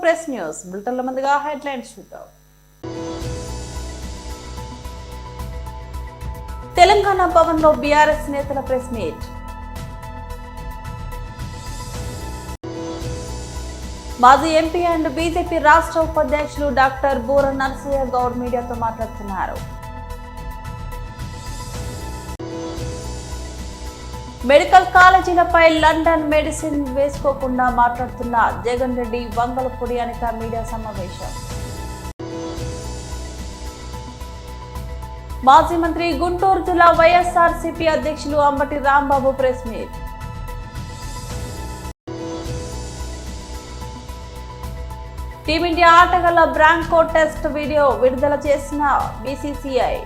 Press news బులెటిన్ల ముందుగా headlines చూద్దాం. తెలంగాణ భవన్లో బీఆర్ఎస్ నేతల ప్రెస్ మీట్. మాజీ ఎంపీ అండ్ బీజేపీ రాష్ట్ర ఉపాధ్యక్షులు డాక్టర్ బూర నరసయ్య గౌడ్ మీడియాతో మాట్లాడుతున్నారు. మెడికల్ కాలేజీలపై లండన్ మెడిసిన్ వేసుకోకుండా మాట్లాడుతున్న జగన్ రెడ్డి, వంగలపూడి అనిత మీడియా సమావేశం. మాజీ మంత్రి గుంటూరు జిల్లా వైఎస్ఆర్సీపీ అధ్యక్షులు Ambati Rambabu press meet. Team India ఆటగాళ్ల బ్రాంకో టెస్ట్ వీడియో విడుదల చేసిన బీసీసీఐ.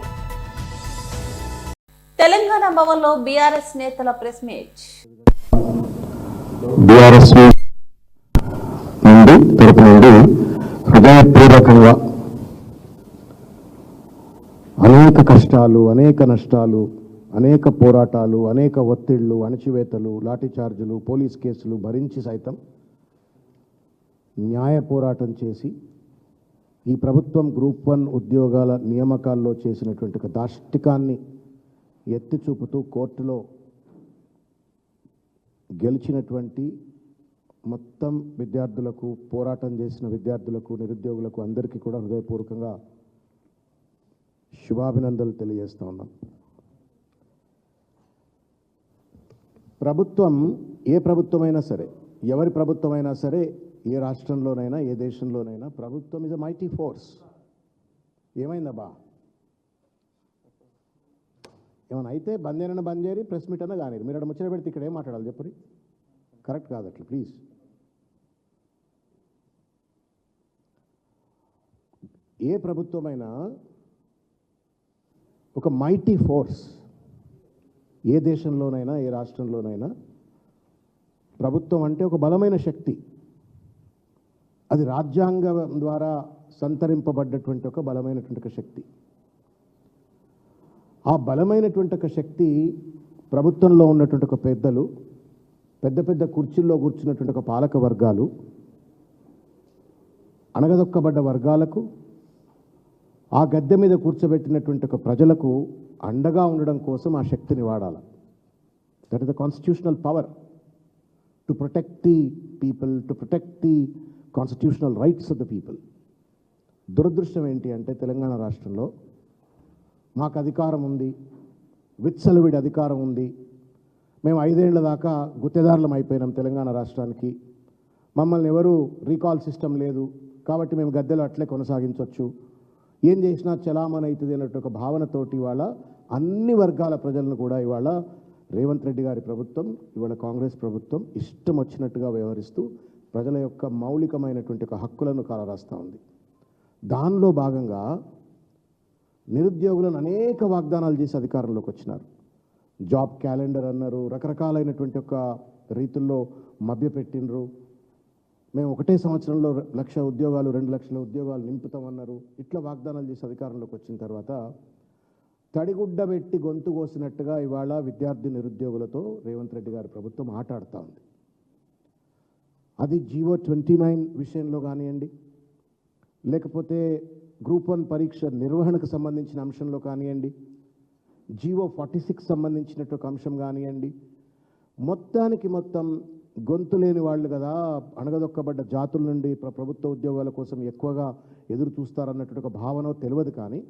తెలంగాణ భవన్లో బీఆర్ఎస్ నేతల ప్రెస్ మీట్. బీఆర్ఎస్ తరపు నుండి హృదయపూర్వకంగా అనేక కష్టాలు, అనేక నష్టాలు, అనేక పోరాటాలు, అనేక ఒత్తిళ్లు, అణచివేతలు, లాఠీచార్జులు, పోలీస్ కేసులు భరించి సైతం న్యాయ పోరాటం చేసి ఈ ప్రభుత్వం గ్రూప్ 1 ఉద్యోగాల నియామకాల్లో చేసినటువంటి ఒక దాష్టికాన్ని ఎత్తి చూపుతూ కోర్టులో గెలిచినటువంటి మొత్తం విద్యార్థులకు, పోరాటం చేసిన విద్యార్థులకు, నిరుద్యోగులకు అందరికీ కూడా హృదయపూర్వకంగా శుభాభినందనలు తెలియజేస్తూ ఉన్నాం. ప్రభుత్వం ఏ ప్రభుత్వమైనా సరే, ఎవరి ప్రభుత్వమైనా సరే, ఏ రాష్ట్రంలోనైనా, ఏ దేశంలోనైనా ప్రభుత్వం ఇస్ అ మైటీ ఫోర్స్. ఏమైందబ్బా, ఏమైనా అయితే బంద్ చేయరి, ప్రెస్ మీట్ అన్నా కానీ మీరు అక్కడ ముచ్చట పెడితే ఇక్కడ ఏం మాట్లాడాలి చెప్పరి? కరెక్ట్ కాదు అట్లా, ప్లీజ్. ఏ ప్రభుత్వమైనా ఒక మైటీ ఫోర్స్. ఏ దేశంలోనైనా, ఏ రాష్ట్రంలోనైనా ప్రభుత్వం అంటే ఒక బలమైన శక్తి. అది రాజ్యాంగం ద్వారా సంతరింపబడ్డటువంటి ఒక బలమైనటువంటి ఒక శక్తి. ఆ బలమైనటువంటి ఒక శక్తి ప్రభుత్వంలో ఉన్నటువంటి ఒక పెద్దలు, పెద్ద పెద్ద కుర్చీల్లో కూర్చున్నటువంటి ఒక పాలక వర్గాలు, అణగదొక్కబడ్డ వర్గాలకు, ఆ గద్దె మీద కూర్చోబెట్టినటువంటి ఒక ప్రజలకు అండగా ఉండడం కోసం ఆ శక్తిని వాడాలి. That is the constitutional power to protect the people, to protect the constitutional rights of the people. దురదృష్టం ఏంటి అంటే తెలంగాణ రాష్ట్రంలో మాకు అధికారం ఉంది, విచ్చలవిడి అధికారం ఉంది, మేము 5 ఏళ్ల దాకా గుత్తేదారులం అయిపోయినాం తెలంగాణ రాష్ట్రానికి, మమ్మల్ని ఎవరు రీకాల్ సిస్టమ్ లేదు కాబట్టి మేము గద్దెలో అట్లే కొనసాగించవచ్చు, ఏం చేసినా చలామణి అవుతుంది అన్నట్టు ఒక భావనతోటి ఇవాళ అన్ని వర్గాల ప్రజలను కూడా ఇవాళ రేవంత్ రెడ్డి గారి ప్రభుత్వం, ఇవాళ కాంగ్రెస్ ప్రభుత్వం ఇష్టం వచ్చినట్టుగా వ్యవహరిస్తూ ప్రజల యొక్క మౌలికమైనటువంటి ఒక హక్కులను కాలరాస్తూ ఉంది. దానిలో భాగంగా నిరుద్యోగులను అనేక వాగ్దానాలు చేసి అధికారంలోకి వచ్చినారు. జాబ్ క్యాలెండర్ అన్నారు, రకరకాలైనటువంటి ఒక రీతుల్లో మభ్యపెట్టినరు. మేము ఒకటే సంవత్సరంలో 1,00,000 ఉద్యోగాలు, 2,00,000 ఉద్యోగాలు నింపుతామన్నారు. ఇట్లా వాగ్దానాలు చేసి అధికారంలోకి వచ్చిన తర్వాత తడిగుడ్డ పెట్టి గొంతు కోసినట్టుగా ఇవాళ విద్యార్థి నిరుద్యోగులతో రేవంత్ రెడ్డి గారి ప్రభుత్వం ఆటాడుతూ ఉంది. అది జీవో 29 విషయంలో కానివ్వండి, లేకపోతే గ్రూప్ 1 పరీక్ష నిర్వహణకు సంబంధించిన అంశంలో కానివ్వండి, జీవో 46 సంబంధించినట్టు ఒక అంశం కానివ్వండి, మొత్తానికి మొత్తం గొంతు లేని వాళ్ళు కదా, అణగదొక్కబడ్డ జాతుల నుండి ప్రభుత్వ ఉద్యోగాల కోసం ఎక్కువగా ఎదురు చూస్తారన్నట్టు ఒక భావన తెలియదు. కానీ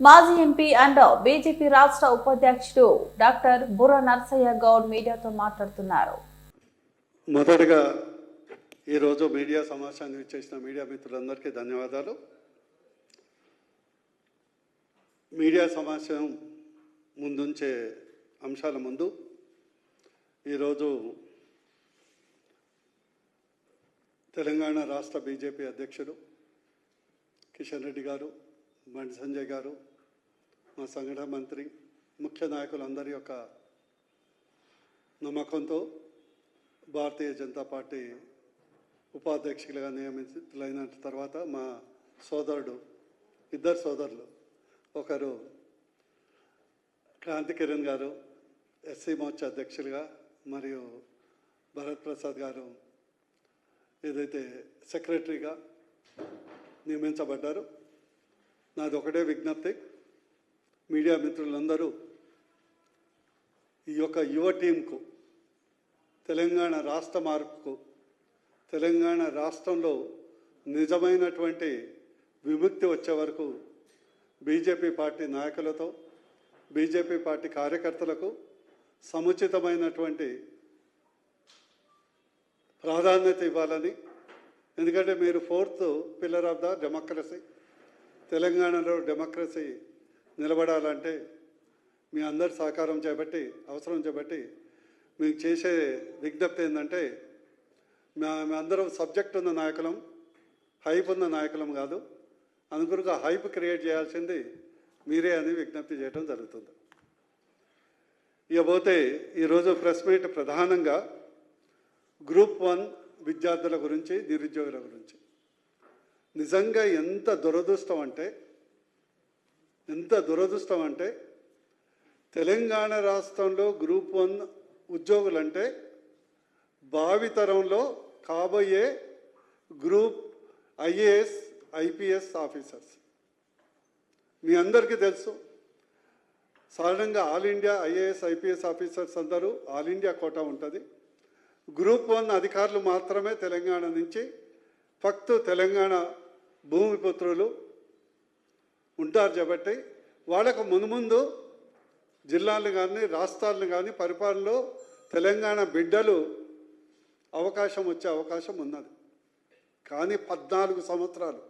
మాజీ ఎంపీ అండ్ బీజేపీ రాష్ట్ర ఉపాధ్యక్షుడు డాక్టర్ బూర నరసయ్య గౌడ్ మీడియాతో మాట్లాడుతున్నారు. మొదటగా ఈరోజు మీడియా సమావేశాన్ని ఇచ్చేసిన మీడియా మిత్రులందరికీ ధన్యవాదాలు. మీడియా సమావేశం ముందుంచే అంశాల ముందు ఈరోజు తెలంగాణ రాష్ట్ర బీజేపీ అధ్యక్షుడు కిషన్ రెడ్డి గారు, బండి సంజయ్ గారు, మా సంఘటన మంత్రి, ముఖ్య నాయకులందరి యొక్క నమ్మకంతో భారతీయ జనతా పార్టీ ఉపాధ్యక్షులుగా నియమితులైన తర్వాత మా సోదరుడు, ఇద్దరు సోదరులు, ఒకరు క్రాంతి కిరణ్ గారు ఎస్సీ మోర్చా అధ్యక్షులుగా, మరియు భరత్ ప్రసాద్ గారు ఏదైతే సెక్రటరీగా నియమించబడ్డారో, నాది ఒకటే విజ్ఞప్తి, మీడియా మిత్రులందరూ ఈ యొక్క యువ టీంకు, తెలంగాణ రాష్ట్ర మార్పుకు, తెలంగాణ రాష్ట్రంలో నిజమైనటువంటి విముక్తి వచ్చే వరకు బీజేపీ పార్టీ నాయకులతో, బీజేపీ పార్టీ కార్యకర్తలకు సముచితమైనటువంటి ప్రాధాన్యత ఇవ్వాలని. ఎందుకంటే మీరు 4th pillar of the democracy, తెలంగాణలో డెమోక్రసీ నిలబడాలంటే మీ అందరి సహకారం చేపట్టి, అవసరం చేపట్టి మీకు చేసే విజ్ఞప్తి ఏంటంటే, మేమందరం సబ్జెక్ట్ ఉన్న నాయకులం, హైప్ ఉన్న నాయకులం కాదు. అందుకొరకు హైప్ క్రియేట్ చేయాల్సింది మీరే అని విజ్ఞప్తి చేయడం జరుగుతుంది. ఇకపోతే ఈరోజు ప్రెస్ మీట్ ప్రధానంగా గ్రూప్ 1 విద్యార్థుల గురించి, నిరుద్యోగుల గురించి. నిజంగా ఎంత దురదృష్టం అంటే తెలంగాణ రాష్ట్రంలో గ్రూప్ 1 ఉద్యోగులంటే భావితరంలో కాబోయే గ్రూప్ IAS IPS ఆఫీసర్స్. మీ అందరికీ తెలుసు, సాధారణంగా all India IAS IPS officers అందరూ ఆల్ ఇండియా కోటా ఉంటుంది. గ్రూప్ 1 అధికారులు మాత్రమే తెలంగాణ నుంచి, ఫక్తు తెలంగాణ భూమిపుత్రులు ఉంటారు కాబట్టి వాళ్ళకు మున్ముందు జిల్లాలను కానీ రాష్ట్రాలను కానీ పరిపాలనలో తెలంగాణ బిడ్డలు అవకాశం వచ్చే అవకాశం ఉన్నది. కానీ 14 సంవత్సరాలు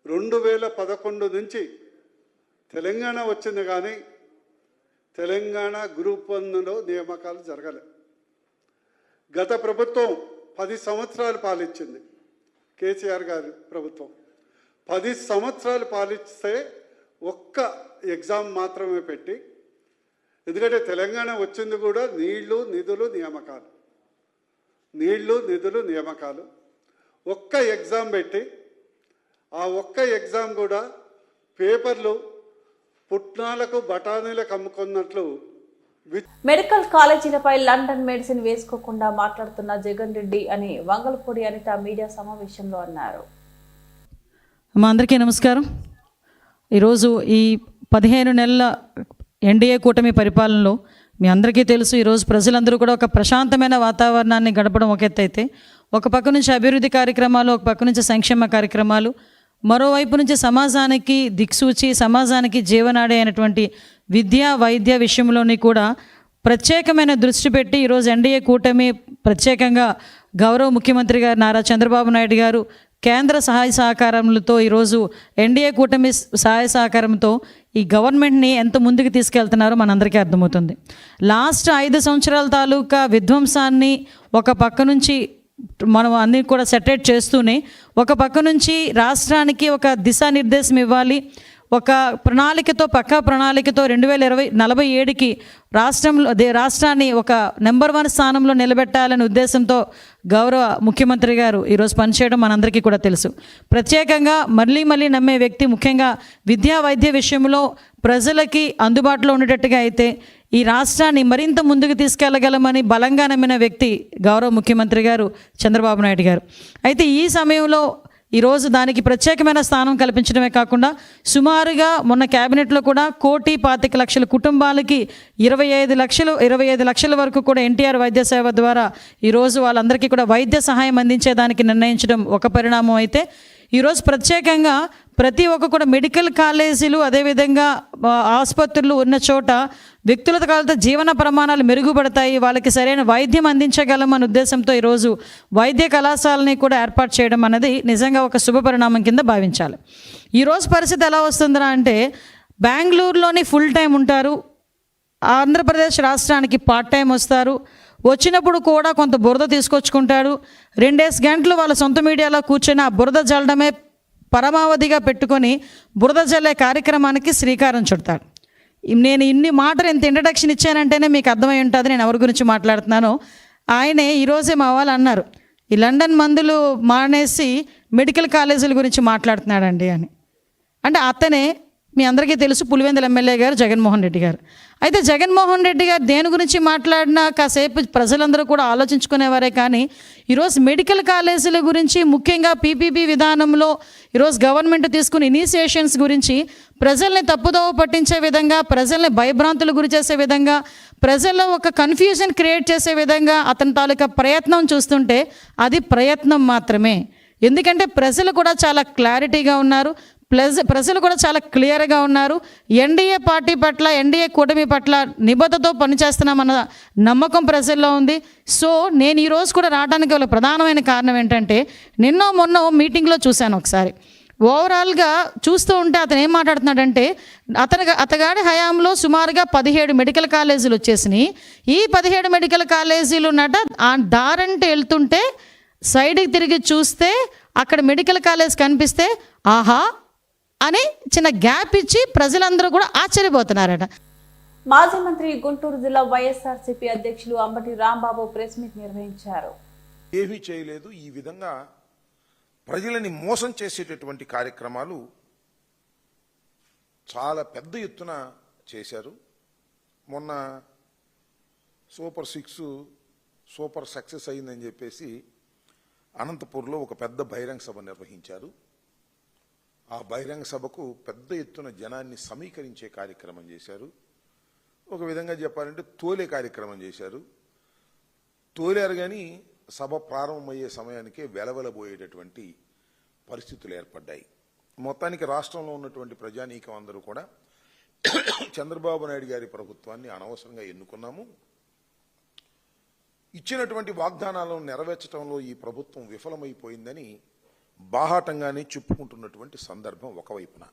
2011 నుంచి తెలంగాణ వచ్చింది, కానీ తెలంగాణ గ్రూప్ 1లో నియామకాలు జరగలేదు. గత ప్రభుత్వం 10 సంవత్సరాలు పాలించింది, కేసీఆర్ గారి ప్రభుత్వం 10 సంవత్సరాలు పాలిస్తే ఒక్క ఎగ్జామ్ మాత్రమే పెట్టి, ఎందుకంటే తెలంగాణ వచ్చింది కూడా నీళ్లు నిధులు నియామకాలు, ఒక్క ఎగ్జామ్ పెట్టి, ఆ ఒక్క ఎగ్జామ్ కూడా పేపర్లు పుట్నాలకు బఠానీలకు అమ్ముకున్నట్లు. మెడికల్ కాలేజీలపై లండన్ మెడిసిన్ వేసుకోకుండా మాట్లాడుతున్న జగన్ రెడ్డి అని వంగలపూడి అనిత మీడియా సమావేశంలో అన్నారు. మా అందరికీ నమస్కారం. ఈరోజు ఈ 15 నెలల ఎన్డీఏ కూటమి పరిపాలనలో మీ అందరికీ తెలుసు, ఈరోజు ప్రజలందరూ కూడా ఒక ప్రశాంతమైన వాతావరణాన్ని గడపడం ఒక ఎత్తు అయితే, ఒక పక్క నుంచి అభివృద్ధి కార్యక్రమాలు, ఒక పక్క నుంచి సంక్షేమ కార్యక్రమాలు, మరోవైపు నుంచి సమాజానికి దిక్సూచి, సమాజానికి జీవనాడి అయినటువంటి విద్య వైద్య విషయంలోని కూడా ప్రత్యేకమైన దృష్టి పెట్టి ఈరోజు ఎన్డీఏ కూటమి, ప్రత్యేకంగా గౌరవ ముఖ్యమంత్రి గారు నారా చంద్రబాబు నాయుడు గారు కేంద్ర సహాయ సహకారములతో ఈరోజు ఎన్డీఏ కూటమి సహాయ సహకారంతో ఈ గవర్నమెంట్ని ఎంత ముందుకు తీసుకెళ్తున్నారో మనందరికీ అర్థమవుతుంది. లాస్ట్ 5 సంవత్సరాల తాలూకా విధ్వంసాన్ని ఒక పక్క నుంచి మనం అన్నీ కూడా సెటరేట్ చేస్తూనే, ఒక పక్క నుంచి రాష్ట్రానికి ఒక దిశానిర్దేశం ఇవ్వాలి, ఒక ప్రణాళికతో, పక్కా ప్రణాళికతో 2047కి రాష్ట్రాన్ని ఒక నెంబర్ 1 స్థానంలో నిలబెట్టాలనే ఉద్దేశంతో గౌరవ ముఖ్యమంత్రి గారు ఈరోజు పనిచేయడం మనందరికీ కూడా తెలుసు. ప్రత్యేకంగా మళ్ళీ నమ్మే వ్యక్తి, ముఖ్యంగా విద్యా వైద్య విషయంలో ప్రజలకి అందుబాటులో ఉండేటట్టుగా అయితే ఈ రాష్ట్రాన్ని మరింత ముందుకు తీసుకెళ్లగలమని బలంగా నమ్మిన వ్యక్తి గౌరవ ముఖ్యమంత్రి గారు చంద్రబాబు నాయుడు గారు. అయితే ఈ సమయంలో ఈరోజు దానికి ప్రత్యేకమైన స్థానం కల్పించడమే కాకుండా, సుమారుగా మొన్న క్యాబినెట్లో కూడా 1,25,00,000 కుటుంబాలకి 25 లక్షల వరకు కూడా ఎన్టీఆర్ వైద్య సేవ ద్వారా ఈరోజు వాళ్ళందరికీ కూడా వైద్య సహాయం అందించేదానికి నిర్ణయించడం ఒక పరిణామం అయితే, ఈరోజు ప్రత్యేకంగా ప్రతి ఒక్క కూడా మెడికల్ కాలేజీలు, అదేవిధంగా ఆసుపత్రులు ఉన్న చోట వ్యక్తులతో కాలతో జీవన ప్రమాణాలు మెరుగుపడతాయి, వాళ్ళకి సరైన వైద్యం అందించగలం అనే ఉద్దేశంతో ఈరోజు వైద్య కళాశాలని కూడా ఏర్పాటు చేయడం అనేది నిజంగా ఒక శుభ పరిణామం కింద భావించాలి. ఈరోజు పరిస్థితి ఎలా వస్తుందిరా అంటే, బెంగళూరులోని ఫుల్ టైం ఉంటారు, ఆంధ్రప్రదేశ్ రాష్ట్రానికి పార్ట్ టైం వస్తారు, వచ్చినప్పుడు కూడా కొంత బురద తీసుకొచ్చుకుంటాడు, 2 గంటలు వాళ్ళ సొంత మీడియాలో కూర్చొని ఆ బురద జల్లడమే పరమావధిగా పెట్టుకొని బురద జల్లే కార్యక్రమానికి శ్రీకారం చుడతాడు. నేను ఇన్ని మాటలు ఎంత ఇంట్రడక్షన్ ఇచ్చానంటేనే మీకు అర్థమై ఉంటుంది నేను ఎవరి గురించి మాట్లాడుతున్నానో. ఆయనే ఈరోజే మా వాళ్ళు అన్నారు, ఈ లండన్ మందులు మానేసి మెడికల్ కాలేజీల గురించి మాట్లాడుతున్నాడండి అని. అంటే అతనే మీ అందరికీ తెలుసు పులివెందుల ఎమ్మెల్యే గారు జగన్మోహన్ రెడ్డి గారు. అయితే జగన్మోహన్ రెడ్డి గారు దేని గురించి మాట్లాడినా కాసేపు ప్రజలందరూ కూడా ఆలోచించుకునేవారే, కానీ ఈరోజు మెడికల్ కాలేజీల గురించి, ముఖ్యంగా పీపీపీ విధానంలో ఈరోజు గవర్నమెంట్ తీసుకున్న ఇనిషియేషన్స్ గురించి ప్రజల్ని తప్పుదోవ పట్టించే విధంగా, ప్రజల్ని భయభ్రాంతులు గురి చేసే విధంగా, ప్రజల్లో ఒక కన్ఫ్యూజన్ క్రియేట్ చేసే విధంగా అతని తాలూకా ప్రయత్నం చూస్తుంటే అది ప్రయత్నం మాత్రమే. ఎందుకంటే ప్రజలు కూడా చాలా క్లారిటీగా ఉన్నారు, ప్రజలు కూడా చాలా క్లియర్గా ఉన్నారు. ఎన్డీఏ పార్టీ పట్ల, ఎన్డీఏ కూటమి పట్ల నిబద్ధతతో పనిచేస్తున్నామన్న నమ్మకం ప్రజల్లో ఉంది. సో నేను ఈరోజు కూడా రావడానికి గల ప్రధానమైన కారణం ఏంటంటే, మొన్న మీటింగ్లో చూశాను ఒకసారి. ఓవరాల్గా చూస్తూ ఉంటే అతను ఏం మాట్లాడుతున్నాడంటే, అతగాడి హయాంలో సుమారుగా 17 మెడికల్ కాలేజీలు వచ్చేసినాయి. ఈ 17 మెడికల్ కాలేజీలు ఆ దారంటే వెళ్తుంటే సైడ్కి తిరిగి చూస్తే అక్కడ మెడికల్ కాలేజ్ కనిపిస్తే ఆహా అని చిన్న గ్యాప్ ఇచ్చి ప్రజలందరూ కూడా ఆశ్చర్యపోతున్నారట. మాజీ మంత్రి గుంటూరు జిల్లా వైఎస్ఆర్సీపీ అధ్యక్షులు అంబటి రాంబాబు ప్రెస్ మీట్ నిర్వహించారు. ఏమీ చేయలేదు. ఈ విధంగా ప్రజలని మోసం చేసేటటువంటి కార్యక్రమాలు చాలా పెద్ద ఎత్తున చేశారు. మొన్న సూపర్ సక్సెస్ అయిందని చెప్పేసి అనంతపూర్లో ఒక పెద్ద బహిరంగ సభ నిర్వహించారు. ఆ బహిరంగ సభకు పెద్ద ఎత్తున జనాన్ని సమీకరించే కార్యక్రమం చేశారు. ఒక విధంగా చెప్పాలంటే తోలే కార్యక్రమం చేశారు. తోలేరు కానీ సభ ప్రారంభమయ్యే సమయానికే వెలవెలబోయేటటువంటి పరిస్థితులు ఏర్పడ్డాయి. మొత్తానికి రాష్ట్రంలో ఉన్నటువంటి ప్రజానీకం అందరూ కూడా చంద్రబాబు నాయుడు గారి ప్రభుత్వాన్ని అనవసరంగా ఎన్నుకున్నాము, ఇచ్చినటువంటి వాగ్దానాలను నెరవేర్చడంలో ఈ ప్రభుత్వం విఫలమైపోయిందని బాహాటంగానే చెప్పుకుంటున్నటువంటి సందర్భం ఒకవైపున.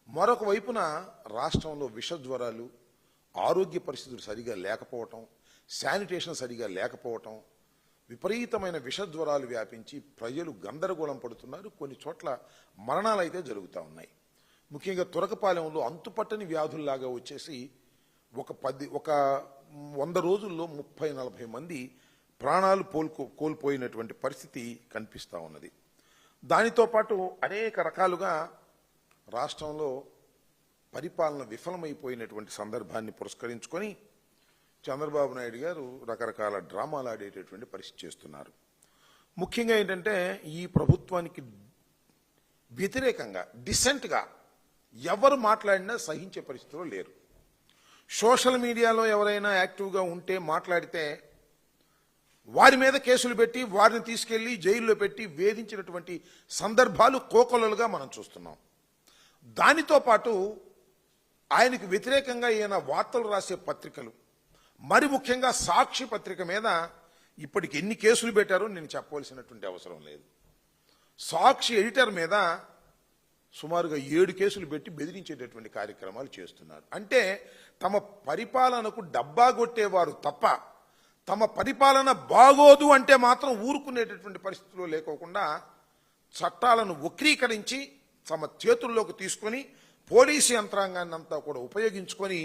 మరొక వైపున రాష్ట్రంలో విషజ్వరాలు, ఆరోగ్య పరిస్థితులు సరిగా లేకపోవటం, శానిటేషన్ సరిగా లేకపోవటం, విపరీతమైన విషజ్వరాలు వ్యాపించి ప్రజలు గందరగోళం పడుతున్నారు. కొన్ని చోట్ల మరణాలు అయితే జరుగుతూ ఉన్నాయి. ముఖ్యంగా తురకపాలెంలో అంతుపట్టని వ్యాధుల్లాగా వచ్చేసి ఒక 100 రోజుల్లో 30-40 మంది ప్రాణాలు కోల్పోయినటువంటి పరిస్థితి కనిపిస్తూ ఉన్నది. దానితో పాటు అనేక రకాలుగా రాష్ట్రంలో పరిపాలన విఫలమైపోయినటువంటి సందర్భాన్ని పురస్కరించుకొని చంద్రబాబు నాయుడు గారు రకరకాల డ్రామాలు ఆడేటటువంటి పరిస్థితి చేస్తున్నారు. ముఖ్యంగా ఏంటంటే, ఈ ప్రభుత్వానికి వ్యతిరేకంగా డిసెంట్గా ఎవరు మాట్లాడినా సహించే పరిస్థితిలో లేరు. సోషల్ మీడియాలో ఎవరైనా యాక్టివ్గా ఉంటే మాట్లాడితే వారి మీద కేసులు పెట్టి వారిని తీసుకెళ్లి జైల్లో పెట్టి వేధించినటువంటి సందర్భాలు కోకొల్లలుగా మనం చూస్తున్నాం. దానితో పాటు ఆయనకు వ్యతిరేకంగా ఈయన వార్తలు రాసే పత్రికలు, మరి ముఖ్యంగా సాక్షి పత్రిక మీద ఇప్పటికి ఎన్ని కేసులు పెట్టారో నేను చెప్పవలసినటువంటి అవసరం లేదు. సాక్షి ఎడిటర్ మీద సుమారుగా 7 కేసులు పెట్టి బెదిరించేటటువంటి కార్యక్రమాలు చేస్తున్నారు. అంటే తమ పరిపాలనకు డబ్బా కొట్టేవారు తప్ప తమ పరిపాలన బాగోదు అంటే మాత్రం ఊరుకునేటటువంటి పరిస్థితిలో లేకోకుండా చట్టాలను వక్రీకరించి తమ చేతుల్లోకి తీసుకొని పోలీసు యంత్రాంగాన్ని అంతా కూడా ఉపయోగించుకొని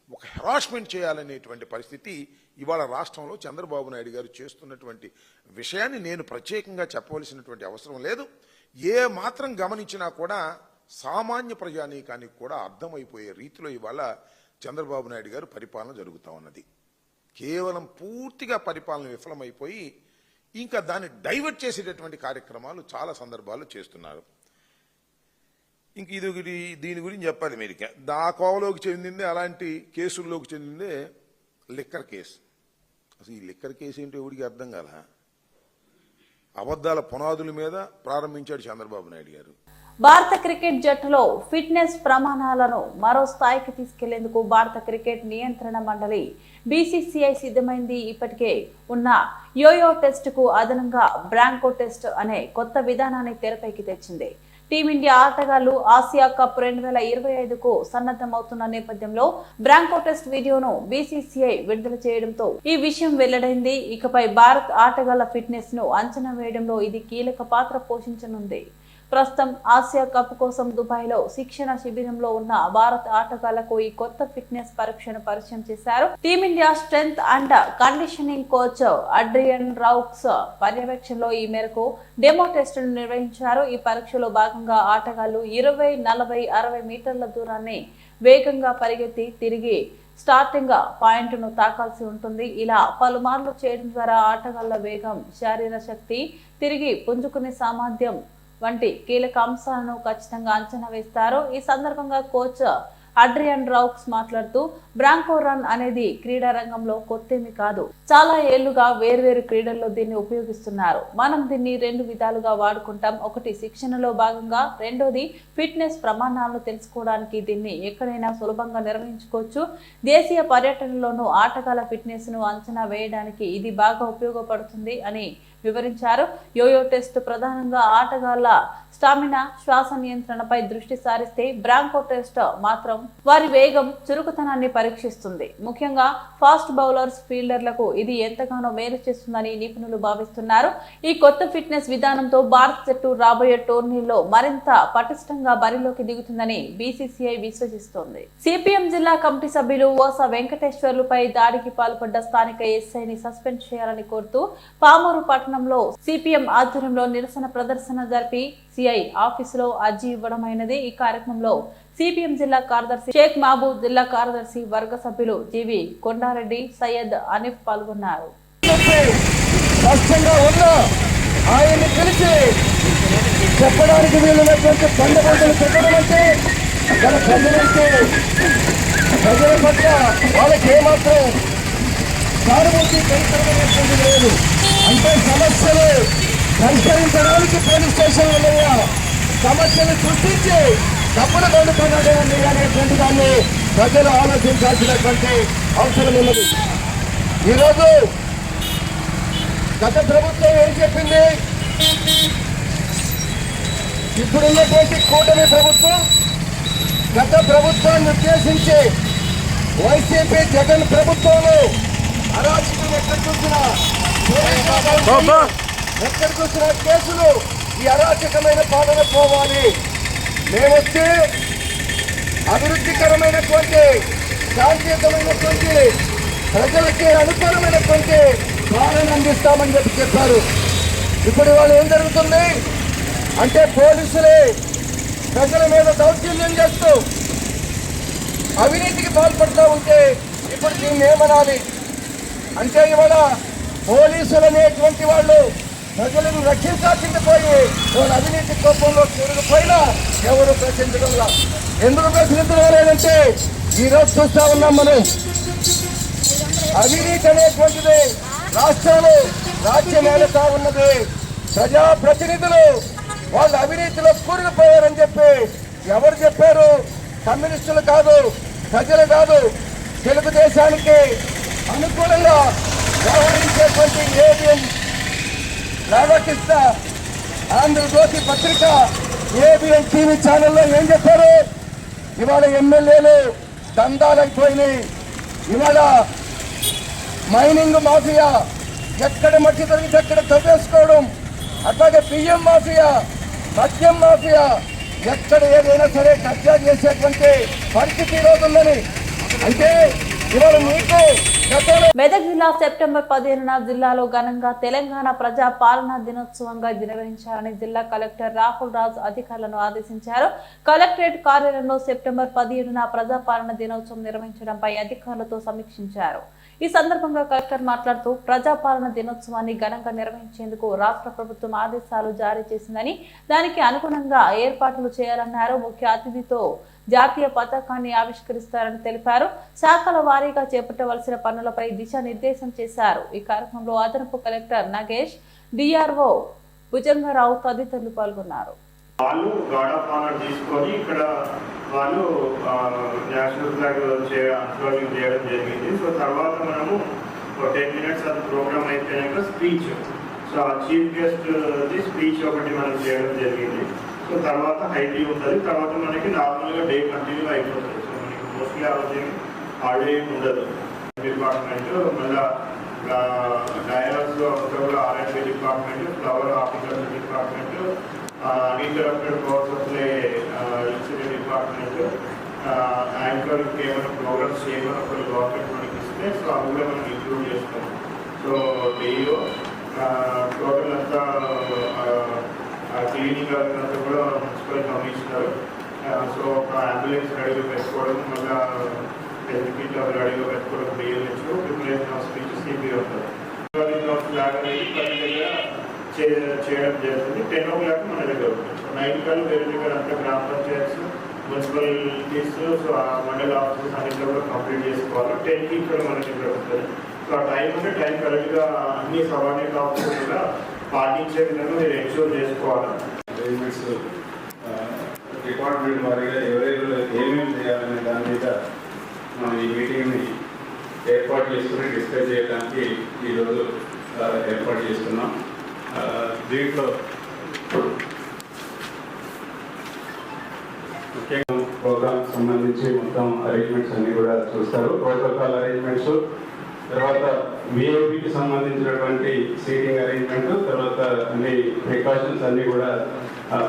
ఒక హెరాస్మెంట్ చేయాలనేటువంటి పరిస్థితి ఇవాళ రాష్ట్రంలో చంద్రబాబు నాయుడు గారు చేస్తున్నటువంటి విషయాన్ని నేను ప్రత్యేకంగా చెప్పవలసినటువంటి అవసరం లేదు. ఏ మాత్రం గమనించినా కూడా సామాన్య ప్రజానీకానికి కూడా అర్థమైపోయే రీతిలో ఇవాళ చంద్రబాబు నాయుడు గారు పరిపాలన జరుగుతూ ఉన్నది. కేవలం పూర్తిగా పరిపాలన విఫలమైపోయి ఇంకా దాన్ని డైవర్ట్ చేసేటటువంటి కార్యక్రమాలు చాలా సందర్భాల్లో చేస్తున్నారు. ఇంక దీని గురించి చెప్పాలి. మీరు దా కోవలోకి చెందింది, అలాంటి కేసుల్లోకి చెందిందే లిక్కర్ కేసు. అసలు ఈ లిక్కర్ కేసు ఏంటో ఎవరికి అర్థం కాల. అబద్ధాల పునాదుల మీద ప్రారంభించాడు చంద్రబాబు నాయుడు గారు. భారత క్రికెట్ జట్టులో ఫిట్నెస్ ప్రమాణాలను మరో స్థాయికి తీసుకెళ్లేందుకు భారత క్రికెట్ నియంత్రణ మండలి బీసీసీఐ సిద్ధమైంది. ఇప్పటికే ఉన్న యోయో టెస్టుకు అదనంగా బ్రాంకో టెస్ట్ అనే కొత్త విధానాన్ని తెరపైకి తెచ్చింది. టీమిండియా ఆటగాళ్లు ఆసియా కప్ 2025కు సన్నద్ధమవుతున్న నేపథ్యంలో బ్రాంకో టెస్ట్ వీడియోను బీసీసీఐ విడుదల చేయడంతో ఈ విషయం వెల్లడైంది. ఇకపై భారత్ ఆటగాళ్ల ఫిట్నెస్ ను అంచనా వేయడంలో ఇది కీలక పాత్ర పోషించనుంది. ప్రస్తుతం ఆసియా కప్ కోసం దుబాయ్లో శిక్షణ శిబిరంలో ఉన్న భారత ఆటగాళ్లకు ఈ కొత్త ఫిట్నెస్ పరీక్షను పరిచయం చేశారు. Team India strength and conditioning coach Adrien Roux పర్యవేక్షణలో ఈ మేరకు డెమో టెస్టును నిర్వహించారు. ఈ పరీక్షలో భాగంగా ఆటగాళ్లు 20, 40, 60 మీటర్ల దూరాన్ని వేగంగా పరిగెత్తి తిరిగి స్టార్టింగ్ పాయింట్ను తాకాల్సి ఉంటుంది. ఇలా పలుమార్లు చేయడం ద్వారా ఆటగాళ్ల వేగం, శారీరక శక్తి, తిరిగి పుంజుకునే సామర్థ్యం వంటి కీలక అంశాలను ఖచ్చితంగా అంచనా వేస్తారు. ఈ సందర్భంగా కోచ్ అడ్రియన్ రౌక్స్ మాట్లాడుతూ బ్రాంకో రన్ అనేది క్రీడా రంగంలో కొత్తేమీ కాదు. చాలా ఏళ్లుగా వేర్వేరు క్రీడల్లో దీన్ని ఉపయోగిస్తున్నారు. మనం దీన్ని 2 విధాలుగా వాడుకుంటాం. ఒకటి శిక్షణలో భాగంగా, రెండోది ఫిట్నెస్ ప్రమాణాలను తెలుసుకోవడానికి. దీన్ని ఎక్కడైనా సులభంగా నిర్వహించుకోవచ్చు. దేశీయ పర్యటనలోనూ ఆటగాళ్ల ఫిట్నెస్ ను అంచనా వేయడానికి ఇది బాగా ఉపయోగపడుతుంది అని వివరించారు. యోయో టెస్ట్ ప్రధానంగా ఆటగాళ్ల స్టామినా, శ్వాస నియంత్రణపై దృష్టి సారిస్తే, బ్రాంకో టెస్ట్ మాత్రం వారి వేగం, చురుకుతనాన్ని పరీక్షిస్తుంది. ముఖ్యంగా ఫాస్ట్ బౌలర్స్, ఫీల్డర్లకు ఇది ఎంతగానో మేలు చేస్తుందని నిపుణులు భావిస్తున్నారు. ఈ కొత్త ఫిట్నెస్ విధానంతో భారత జట్టు రాబోయే టోర్నీల్లో మరింత పటిష్టంగా బరిలోకి దిగుతుందని బీసీసీఐ విశ్వసిస్తోంది. సిపిఎం జిల్లా కమిటీ సభ్యులు ఓస వెంకటేశ్వర్లుపై దాడికి పాల్పడ్డ స్థానిక ఎస్ఐని సస్పెండ్ చేయాలని కోరుతూ పామూరు పట్టణంలో సిపిఎం ఆధ్వర్యంలో నిరసన ప్రదర్శన జరిపి సిఐ ఆఫీసులో అర్జీ ఇవ్వడమైనది. ఈ కార్యక్రమంలో సిపిఎం జిల్లా కార్యదర్శి షేక్ మహబూబ్, జిల్లా కార్యదర్శి వర్గ సభ్యులు జీవి కొండారెడ్డి, సయ్యద్ అనిఫ్ పాల్గొన్నారు. ఆయన్ని పిలిచి చెప్పడానికి వీలున్నటువంటి బండబోతులు చెప్పడం అంటే మన ప్రజల పట్ల వాళ్ళకి ఏమాత్రం సానుభూతి కలిగినటువంటి లేదు. అంటే సమస్యలు పరిష్కరించడానికి పోలీస్ స్టేషన్లు ఉన్నాయా, సమస్యలు సృష్టించి డబ్బులు దండుతున్నాడే అనేటువంటి దాన్ని ప్రజలు ఆలోచించాల్సినటువంటి అవసరం ఉన్నది. ఈరోజు గత ప్రభుత్వం ఏం చెప్పింది? ఇప్పుడున్నటువంటి కూటమి ప్రభుత్వం గత ప్రభుత్వాన్ని ఉద్దేశించి వైసీపీ జగన్ ప్రభుత్వంలో అరాచకం ఎక్కడ చూసినా, ఎక్కడ చూసినా కేసులు, ఈ అరాచకమైన పాలన పోవాలి, మేమొచ్చి అభివృద్ధికరమైనటువంటి, శాంతియుతమైనటువంటి, ప్రజలకి అనుకూలమైనటువంటి పాలన అందిస్తామని చెప్పారు. ఇప్పుడు వాళ్ళు ఏం జరుగుతుంది అంటే పోలీసులే ప్రజల మీద దౌర్జన్యం చేస్తూ అవినీతికి పాల్పడుతూ ఉంటే ఇప్పుడు దీన్ని ఏమనాలి అంటే, ఇవాళ పోలీసులు అనేటువంటి వాళ్ళు ప్రజలను రక్షించాల్సింది పోయి వాళ్ళ అవినీతి కోపంలో తిరిగిపోయినా ఎవరు ప్రశ్నించడంలా. ఎందుకు ప్రశ్నించడం లేదంటే ఈరోజు చూస్తా ఉన్నాం మనం, అవినీతి అనేటువంటిది రాష్ట్రంలో రాజ్యమేలుతా ఉన్నది. ప్రజాప్రతినిధులు వాళ్ళు అవినీతిలో కూరుకుపోయారని చెప్పి ఎవరు చెప్పారు? కమ్యూనిస్టులు కాదు, ప్రజలు కాదు, తెలుగుదేశానికి అనుకూలంగా వ్యవహరించేటువంటి ఏబిఎన్ రాధాకృష్ణ, ఆంధ్రజ్యోతి పత్రిక, ఏబిఎన్ టీవీ ఛానల్లో ఏం చెప్పారు? ఇవాళ ఎమ్మెల్యేలు దందాలైపోయినాయి. ఇవాళ మైనింగ్ మాఫియా ఎక్కడ మట్టి దొరికితే అక్కడ తవ్వేసుకోవడం, అట్లాగే బియ్యం మాఫియా, మద్యం మాఫియా, ఎక్కడ ఏదైనా సరే కబ్జా చేసేటువంటి పరిస్థితి ఈరోజు ఉందని. అంటే ఇవాళ మీకు మెదక్ జిల్లా సెప్టెంబర్ 15న జిల్లాలో ఘనంగా తెలంగాణ ప్రజా పాలనా దినోత్సవంగా నిర్వహించాలని జిల్లా కలెక్టర్ రాహుల్ రాజ్ అధికారులను ఆదేశించారు. కలెక్టరేట్ కార్యాలయంలో సెప్టెంబర్ 17న ప్రజా పాలనా దినోత్సవం నిర్వహించడంపై అధికారులతో సమీక్షించారు. ఈ సందర్భంగా కలెక్టర్ మాట్లాడుతూ ప్రజాపాలన దినోత్సవాన్ని ఘనంగా నిర్వహించేందుకు రాష్ట్ర ప్రభుత్వం ఆదేశాలు జారీ చేసిందని, దానికి అనుగుణంగా ఏర్పాట్లు చేయాలన్నారు. ముఖ్య అతిథితో జాతీయ పతాకాన్ని ఆవిష్కరిస్తారని తెలిపారు. శాఖల వారీగా చేపట్టవలసిన పనులపై దిశానిర్దేశం చేశారు. ఈ కార్యక్రమంలో అదనపు కలెక్టర్ నగేష్, డిఆర్ఓ భుజంగరావు తదితరులు పాల్గొన్నారు. వాళ్ళు గార్డ్ ఆఫ్ ఆనర్ తీసుకొని ఇక్కడ వాళ్ళు నేషనల్ ఫ్లాగ్ అన్ఫ్లోరింగ్ చేయడం జరిగింది. సో తర్వాత మనము 10 minutes అది ప్రోగ్రామ్ అయిపోయాక స్పీచ్, సో ఆ చీఫ్ గెస్ట్ స్పీచ్ ఒకటి మనం చేయడం జరిగింది. సో తర్వాత హైటీ ఉంటుంది, తర్వాత మనకి నార్మల్గా డే కంటిన్యూ అయిపోతుంది. సో మనకి మోస్ట్లీ ఆ రోజు హాలిడే ఉండదు. డిపార్ట్మెంట్ మళ్ళీ dialogues R and B department, flower officers department, uninterrupted power supply electricity department యాంకర్కి ఏమైనా ప్రోగ్రామ్స్ చేయమని ఒకరు గవర్నమెంట్ మనకి ఇస్తే సో అవి కూడా మనం ఇంక్లూడ్ చేస్తాం. సో డైలో టోటల్ అంతా క్లీనింగ్ అంతా కూడా మున్సిపల్ కమిషనర్ సో ఒక అంబులెన్స్ రెడీగా పెట్టుకోవడం, మళ్ళీ హెల్త్ కిట్ అవి రెడీగా పెట్టుకోవడం, బిఎల్హెచ్ ప్రిపరేషన్ ఆఫ్ స్పీచెస్ సిపి ఉంటుంది. లాగా చేయడం జరుగుతుంది. 10 o'clock మన దగ్గర ఉంటుంది. సో 9 కల్లా వేరే దగ్గర అంతా గ్రామ పంచాయత్స్, మున్సిపాలిటీస్, సో ఆ మండల ఆఫీసెస్ అన్నింటిలో కూడా కంప్లీట్ చేసుకోవాలి. 10కి ఇక్కడ మన దగ్గర ఉంటుంది. సో ఆ టైం ఉంటే టైం కరెక్ట్గా అన్ని సబార్డినేట్ ఆఫీసర్స్ కూడా పాటించే విధంగా మీరు ఎన్షూర్ చేసుకోవాలి. అరేంజ్మెంట్స్ డిపార్ట్మెంట్ వారీగా ఎవరెవరు ఏమేమి చేయాలనే దాని మీద మనం ఈ మీటింగ్ని ఏర్పాటు చేసుకుని డిస్కస్ చేయడానికి ఈరోజు ఏర్పాటు చేస్తున్నాం. దీంట్లో ముఖ్యంగా ప్రోగ్రామ్ సంబంధించి మొత్తం అరేంజ్మెంట్స్ అన్ని కూడా చూస్తారు. ప్రోటోకాల్ అరేంజ్మెంట్స్, తర్వాత విఐపికి సంబంధించినటువంటి సీటింగ్ అరేంజ్మెంట్, తర్వాత అన్ని ప్రికాషన్స్ అన్ని కూడా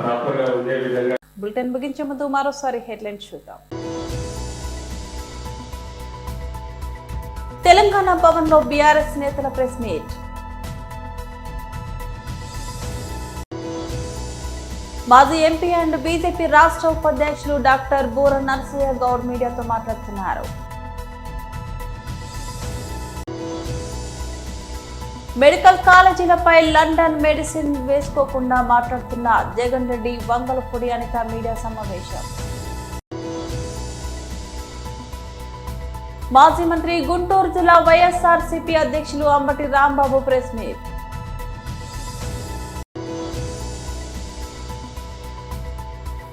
ప్రాపర్గా ఉండే విధంగా. బులెటిన్ ముగించే ముందు మరోసారి హెడ్లైన్స్ చూద్దాం. తెలంగాణ భవన్ లో బీఆర్ఎస్ నేతల ప్రెస్ మీట్. మాజీ ఎంపీ అండ్ బీజేపీ రాష్ట్ర ఉపాధ్యక్షులు డాక్టర్ బూర నరసయ్య గౌడ్ మీడియాతో మాట్లాడుతున్నారు. మెడికల్ కాలేజీలపై లండన్ మెడిసిన్ వేసుకోకుండా మాట్లాడుతున్న జగన్ రెడ్డి, వంగలపూడి అనిత మీడియా సమావేశం. మాజీ మంత్రి గుంటూరు జిల్లా వైఎస్ఆర్సీపీ అధ్యక్షులు Ambati Rambabu press meet.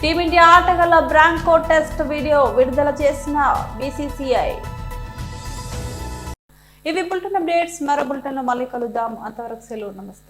Team India ఆటగాళ్ల బ్రాంకో టెస్ట్ వీడియో విడుదల చేసిన బీసీసీఐ. ఇవి బులెటిన్ అప్డేట్స్. మరో బులెటిన్లో మళ్ళీ కలుద్దాం. అంతవరకు సెలవు. నమస్తే.